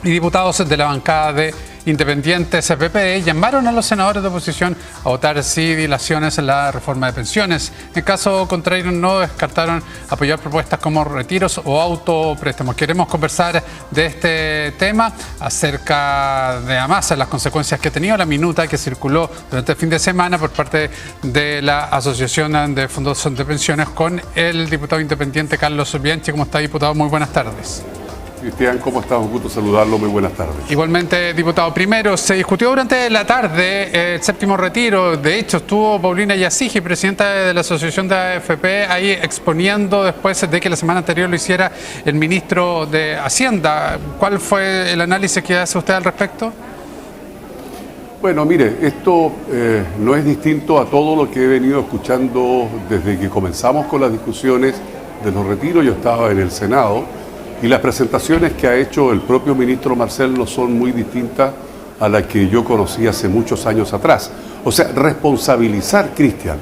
y diputados de la bancada de Independientes PPD llamaron a los senadores de oposición a votar sí dilaciones en la reforma de pensiones. En caso contrario, no descartaron apoyar propuestas como retiros o autopréstamos. Queremos conversar de este tema acerca de además las consecuencias que ha tenido la minuta que circuló durante el fin de semana por parte de la Asociación de Fondos de Pensiones con el diputado independiente Carlos Bianchi. ¿Cómo está, diputado? Muy buenas tardes. Cristian, ¿cómo estás? Un gusto saludarlo. Muy buenas tardes. Igualmente, diputado. Primero, se discutió durante la tarde el séptimo retiro. De hecho, estuvo Paulina Yasigi, presidenta de la Asociación de AFP, ahí exponiendo después de que la semana anterior lo hiciera el ministro de Hacienda. ¿Cuál fue el análisis que hace usted al respecto? Bueno, mire, esto no es distinto a todo lo que he venido escuchando desde que comenzamos con las discusiones de los retiros. Yo estaba en el Senado. Y las presentaciones que ha hecho el propio ministro Marcel no son muy distintas a las que yo conocí hace muchos años atrás. O sea, responsabilizar, Cristian,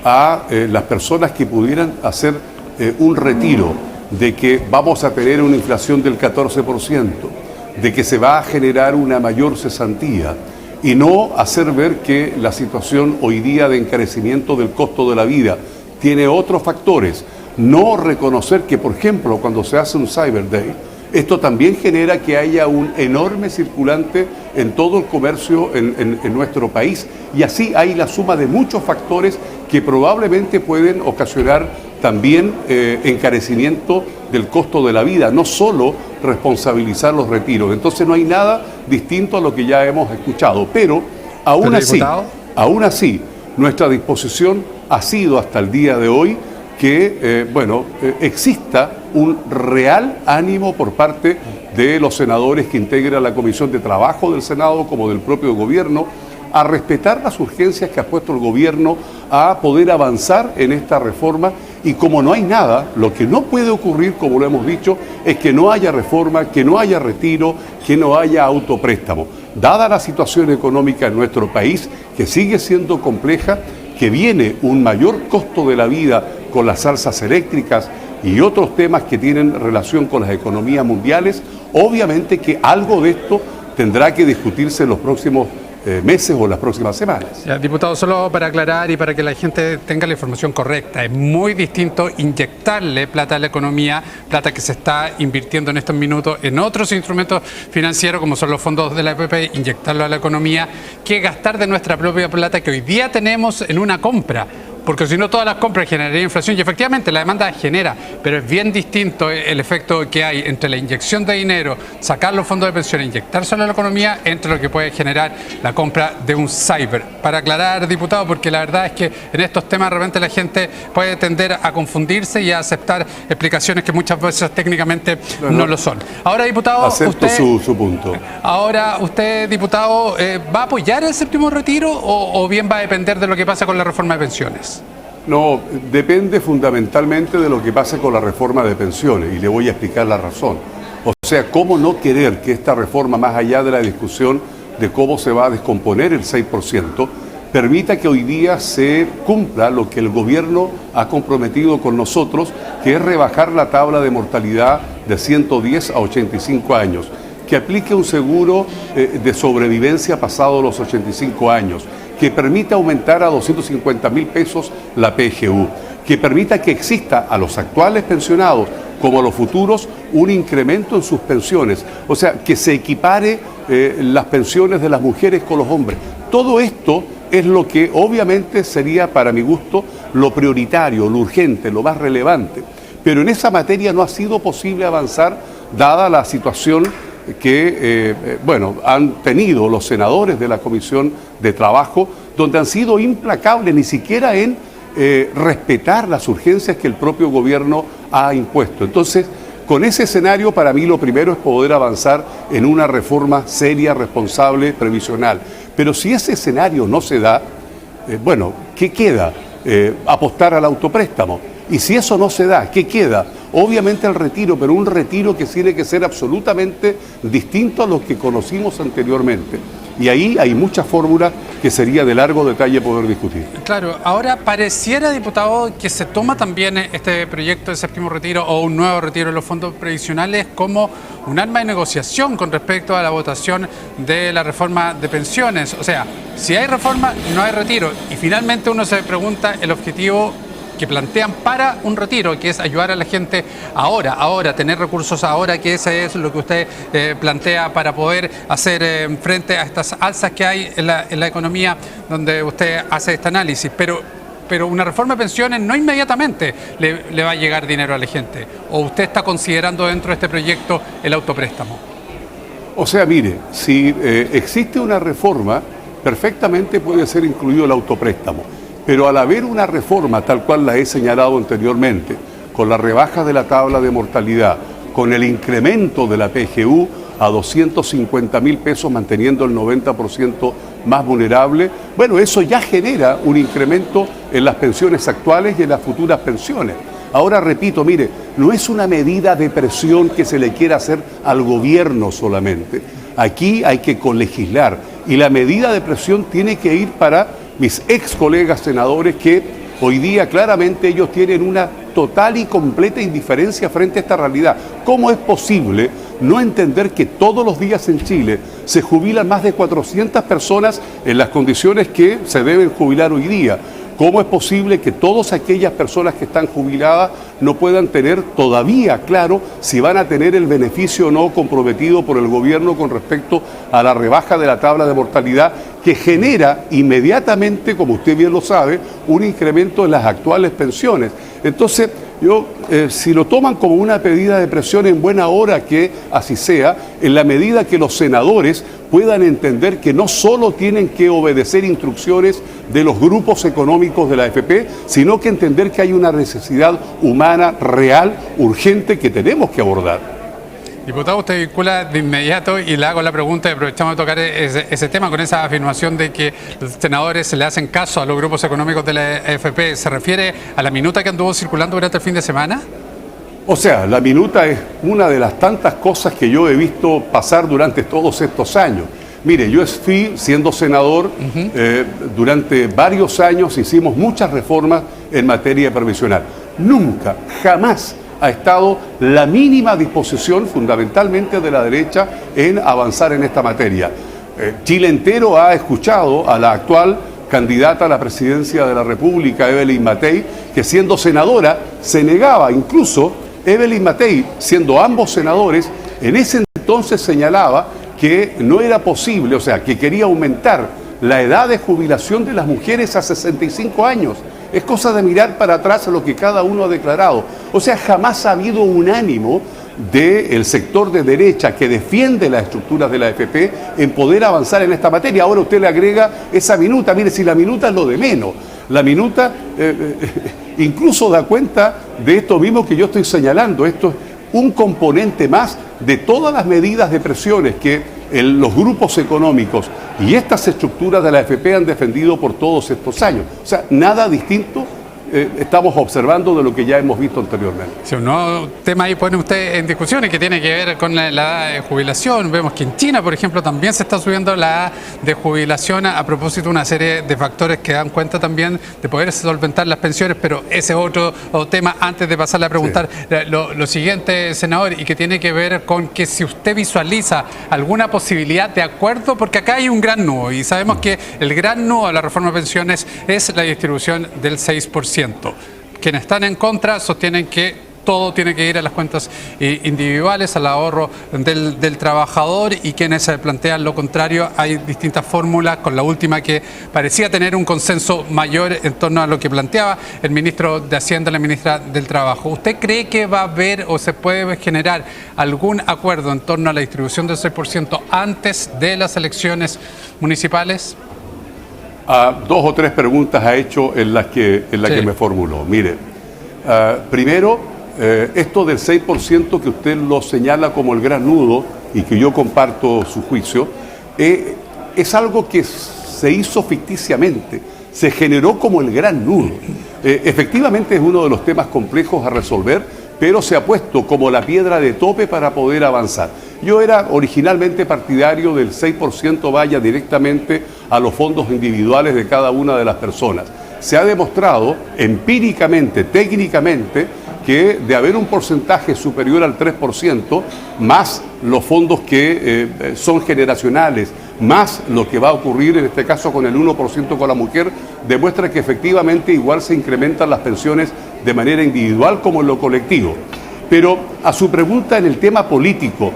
a las personas que pudieran hacer un retiro, de que vamos a tener una inflación del 14%, de que se va a generar una mayor cesantía, y no hacer ver que la situación hoy día de encarecimiento del costo de la vida tiene otros factores. No reconocer que, por ejemplo, cuando se hace un Cyber Day, esto también genera que haya un enorme circulante en todo el comercio en nuestro país. Y así hay la suma de muchos factores que probablemente pueden ocasionar también encarecimiento del costo de la vida, no solo responsabilizar los retiros. Entonces no hay nada distinto a lo que ya hemos escuchado. Pero aún así, nuestra disposición ha sido hasta el día de hoy que exista un real ánimo por parte de los senadores que integran la Comisión de Trabajo del Senado como del propio gobierno a respetar las urgencias que ha puesto el gobierno a poder avanzar en esta reforma. Y como no hay nada, lo que no puede ocurrir, como lo hemos dicho, es que no haya reforma, que no haya retiro, que no haya autopréstamo. Dada la situación económica en nuestro país, que sigue siendo compleja, que viene un mayor costo de la vida con las alzas eléctricas y otros temas que tienen relación con las economías mundiales, obviamente que algo de esto tendrá que discutirse en los próximos meses o las próximas semanas. Ya, diputado, solo para aclarar y para que la gente tenga la información correcta, es muy distinto inyectarle plata a la economía, plata que se está invirtiendo en estos minutos en otros instrumentos financieros como son los fondos de la AFP, inyectarlo a la economía, que gastar de nuestra propia plata que hoy día tenemos en una compra. Porque si no, todas las compras generarían inflación y efectivamente la demanda genera, pero es bien distinto el efecto que hay entre la inyección de dinero, sacar los fondos de pensión e inyectárselo a la economía, entre lo que puede generar la compra de un cyber. Para aclarar, diputado, porque la verdad es que en estos temas de repente la gente puede tender a confundirse y a aceptar explicaciones que muchas veces técnicamente no lo son. Ahora, diputado, acepto usted, su punto. Ahora, usted, diputado, ¿va a apoyar el séptimo retiro o bien va a depender de lo que pasa con la reforma de pensiones? No, depende fundamentalmente de lo que pase con la reforma de pensiones y le voy a explicar la razón. O sea, ¿cómo no querer que esta reforma, más allá de la discusión de cómo se va a descomponer el 6%, permita que hoy día se cumpla lo que el gobierno ha comprometido con nosotros, que es rebajar la tabla de mortalidad de 110 a 85 años, que aplique un seguro de sobrevivencia pasado los 85 años, que permita aumentar a 250.000 pesos la PGU, que permita que exista a los actuales pensionados como a los futuros un incremento en sus pensiones, o sea, que se equipare las pensiones de las mujeres con los hombres. Todo esto es lo que obviamente sería, para mi gusto, lo prioritario, lo urgente, lo más relevante. Pero en esa materia no ha sido posible avanzar, dada la situación que han tenido los senadores de la Comisión de Trabajo, donde han sido implacables, ni siquiera en respetar las urgencias que el propio gobierno ha impuesto. Entonces, con ese escenario, para mí lo primero es poder avanzar en una reforma seria, responsable, previsional. Pero si ese escenario no se da, ¿qué queda? Apostar al autopréstamo. Y si eso no se da, ¿qué queda? Obviamente el retiro, pero un retiro que tiene que ser absolutamente distinto a lo que conocimos anteriormente. Y ahí hay muchas fórmulas que sería de largo detalle poder discutir. Claro, ahora pareciera, diputado, que se toma también este proyecto de séptimo retiro o un nuevo retiro de los fondos previsionales como un arma de negociación con respecto a la votación de la reforma de pensiones. O sea, si hay reforma, no hay retiro. Y finalmente uno se pregunta el objetivo que plantean para un retiro, que es ayudar a la gente ahora, tener recursos ahora, que ese es lo que usted plantea para poder hacer frente a estas alzas que hay en la economía, donde usted hace este análisis. Pero una reforma de pensiones no inmediatamente le va a llegar dinero a la gente. ¿O usted está considerando dentro de este proyecto el autopréstamo? O sea, mire, si existe una reforma, perfectamente puede ser incluido el autopréstamo. Pero al haber una reforma, tal cual la he señalado anteriormente, con la rebaja de la tabla de mortalidad, con el incremento de la PGU a 250.000 pesos, manteniendo el 90% más vulnerable, bueno, eso ya genera un incremento en las pensiones actuales y en las futuras pensiones. Ahora repito, mire, no es una medida de presión que se le quiera hacer al gobierno solamente. Aquí hay que colegislar y la medida de presión tiene que ir para mis ex colegas senadores que hoy día claramente ellos tienen una total y completa indiferencia frente a esta realidad. ¿Cómo es posible no entender que todos los días en Chile se jubilan más de 400 personas en las condiciones que se deben jubilar hoy día? ¿Cómo es posible que todas aquellas personas que están jubiladas no puedan tener todavía claro si van a tener el beneficio o no comprometido por el gobierno con respecto a la rebaja de la tabla de mortalidad que genera inmediatamente, como usted bien lo sabe, un incremento en las actuales pensiones? Entonces, si lo toman como una medida de presión, en buena hora que así sea, en la medida que los senadores puedan entender que no solo tienen que obedecer instrucciones de los grupos económicos de la AFP, sino que entender que hay una necesidad humana real, urgente, que tenemos que abordar. Diputado, usted vincula de inmediato y le hago la pregunta y aprovechamos de tocar ese tema con esa afirmación de que los senadores le hacen caso a los grupos económicos de la AFP. ¿Se refiere a la minuta que anduvo circulando durante el fin de semana? O sea, la minuta es una de las tantas cosas que yo he visto pasar durante todos estos años. Mire, yo fui siendo senador, durante varios años hicimos muchas reformas en materia previsional. Nunca, jamás ha estado la mínima disposición, fundamentalmente de la derecha, en avanzar en esta materia. Chile entero ha escuchado a la actual candidata a la presidencia de la República, Evelyn Matei, que siendo senadora se negaba. Incluso Evelyn Matei, siendo ambos senadores, en ese entonces señalaba que no era posible, o sea, que quería aumentar la edad de jubilación de las mujeres a 65 años. Es cosa de mirar para atrás a lo que cada uno ha declarado. O sea, jamás ha habido un ánimo del sector de derecha que defiende las estructuras de la AFP en poder avanzar en esta materia. Ahora usted le agrega esa minuta. Mire, si la minuta es lo de menos. La minuta incluso da cuenta de esto mismo que yo estoy señalando. Esto es un componente más de todas las medidas de presiones que los grupos económicos y estas estructuras de la AFP han defendido por todos estos años. O sea, nada distinto estamos observando de lo que ya hemos visto anteriormente. Sí, un nuevo tema ahí pone usted en discusión y que tiene que ver con la edad de jubilación. Vemos que en China, por ejemplo, también se está subiendo la edad de jubilación a propósito de una serie de factores que dan cuenta también de poder solventar las pensiones, pero ese es otro tema. Antes de pasarle a preguntar lo siguiente, senador, y que tiene que ver con que si usted visualiza alguna posibilidad de acuerdo, porque acá hay un gran nudo y sabemos que el gran nudo de la reforma de pensiones es la distribución del 6%. Quienes están en contra sostienen que todo tiene que ir a las cuentas individuales, al ahorro del trabajador, y quienes plantean lo contrario. Hay distintas fórmulas, con la última que parecía tener un consenso mayor en torno a lo que planteaba el ministro de Hacienda, la ministra del Trabajo. ¿Usted cree que va a haber o se puede generar algún acuerdo en torno a la distribución del 6% antes de las elecciones municipales? Dos o tres preguntas ha hecho en las que me formuló. Mire, primero, esto del 6% que usted lo señala como el gran nudo y que yo comparto su juicio, es algo que se hizo ficticiamente, se generó como el gran nudo. Efectivamente es uno de los temas complejos a resolver, pero se ha puesto como la piedra de tope para poder avanzar. Yo era originalmente partidario del 6% vaya directamente a los fondos individuales de cada una de las personas. Se ha demostrado empíricamente, técnicamente, que de haber un porcentaje superior al 3%, más los fondos que son generacionales, más lo que va a ocurrir en este caso con el 1% con la mujer, demuestra que efectivamente igual se incrementan las pensiones de manera individual como en lo colectivo. Pero a su pregunta en el tema político,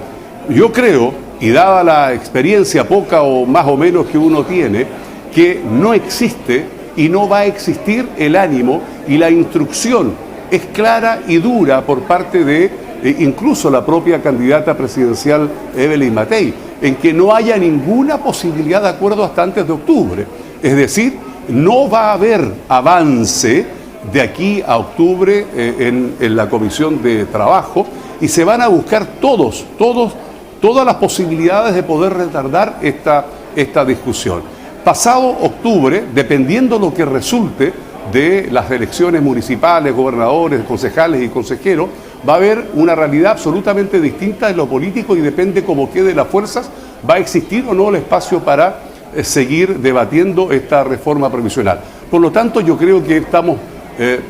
yo creo, y dada la experiencia poca o más o menos que uno tiene, que no existe y no va a existir el ánimo y la instrucción es clara y dura por parte de incluso la propia candidata presidencial Evelyn Matei, en que no haya ninguna posibilidad de acuerdo hasta antes de octubre. Es decir, no va a haber avance de aquí a octubre en la Comisión de Trabajo y se van a buscar todas las posibilidades de poder retardar esta discusión. Pasado octubre, dependiendo lo que resulte de las elecciones municipales, gobernadores, concejales y consejeros, va a haber una realidad absolutamente distinta en lo político y depende cómo quede las fuerzas, va a existir o no el espacio para seguir debatiendo esta reforma previsional. Por lo tanto, yo creo que estamos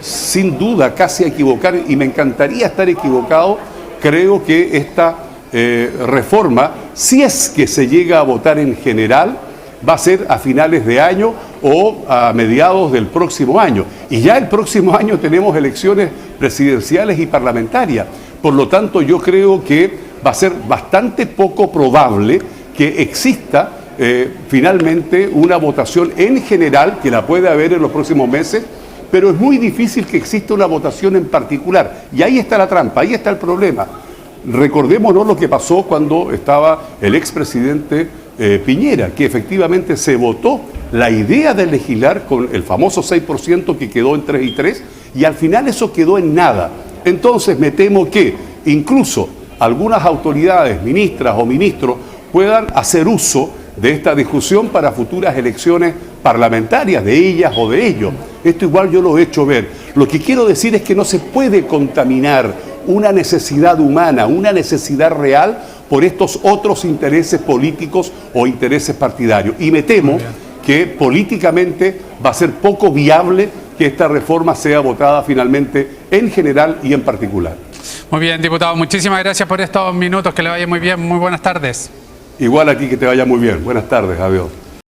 sin duda casi a equivocar y me encantaría estar equivocado. Creo que esta reforma, si es que se llega a votar en general, va a ser a finales de año o a mediados del próximo año. Y ya el próximo año tenemos elecciones presidenciales y parlamentarias. Por lo tanto, yo creo que va a ser bastante poco probable que exista finalmente una votación en general, que la puede haber en los próximos meses, pero es muy difícil que exista una votación en particular. Y ahí está la trampa, ahí está el problema. Recordémonos lo que pasó cuando estaba el expresidente Piñera, que efectivamente se votó la idea de legislar con el famoso 6% que quedó en 3 y 3, y al final eso quedó en nada. Entonces me temo que incluso algunas autoridades, ministras o ministros, puedan hacer uso de esta discusión para futuras elecciones parlamentarias, de ellas o de ellos. Esto igual yo lo he hecho ver. Lo que quiero decir es que no se puede contaminar una necesidad humana, una necesidad real, por estos otros intereses políticos o intereses partidarios. Y me temo que políticamente va a ser poco viable que esta reforma sea votada finalmente en general y en particular. Muy bien, diputado, muchísimas gracias por estos minutos, que le vaya muy bien, muy buenas tardes. Igual aquí, que te vaya muy bien. Buenas tardes, adiós.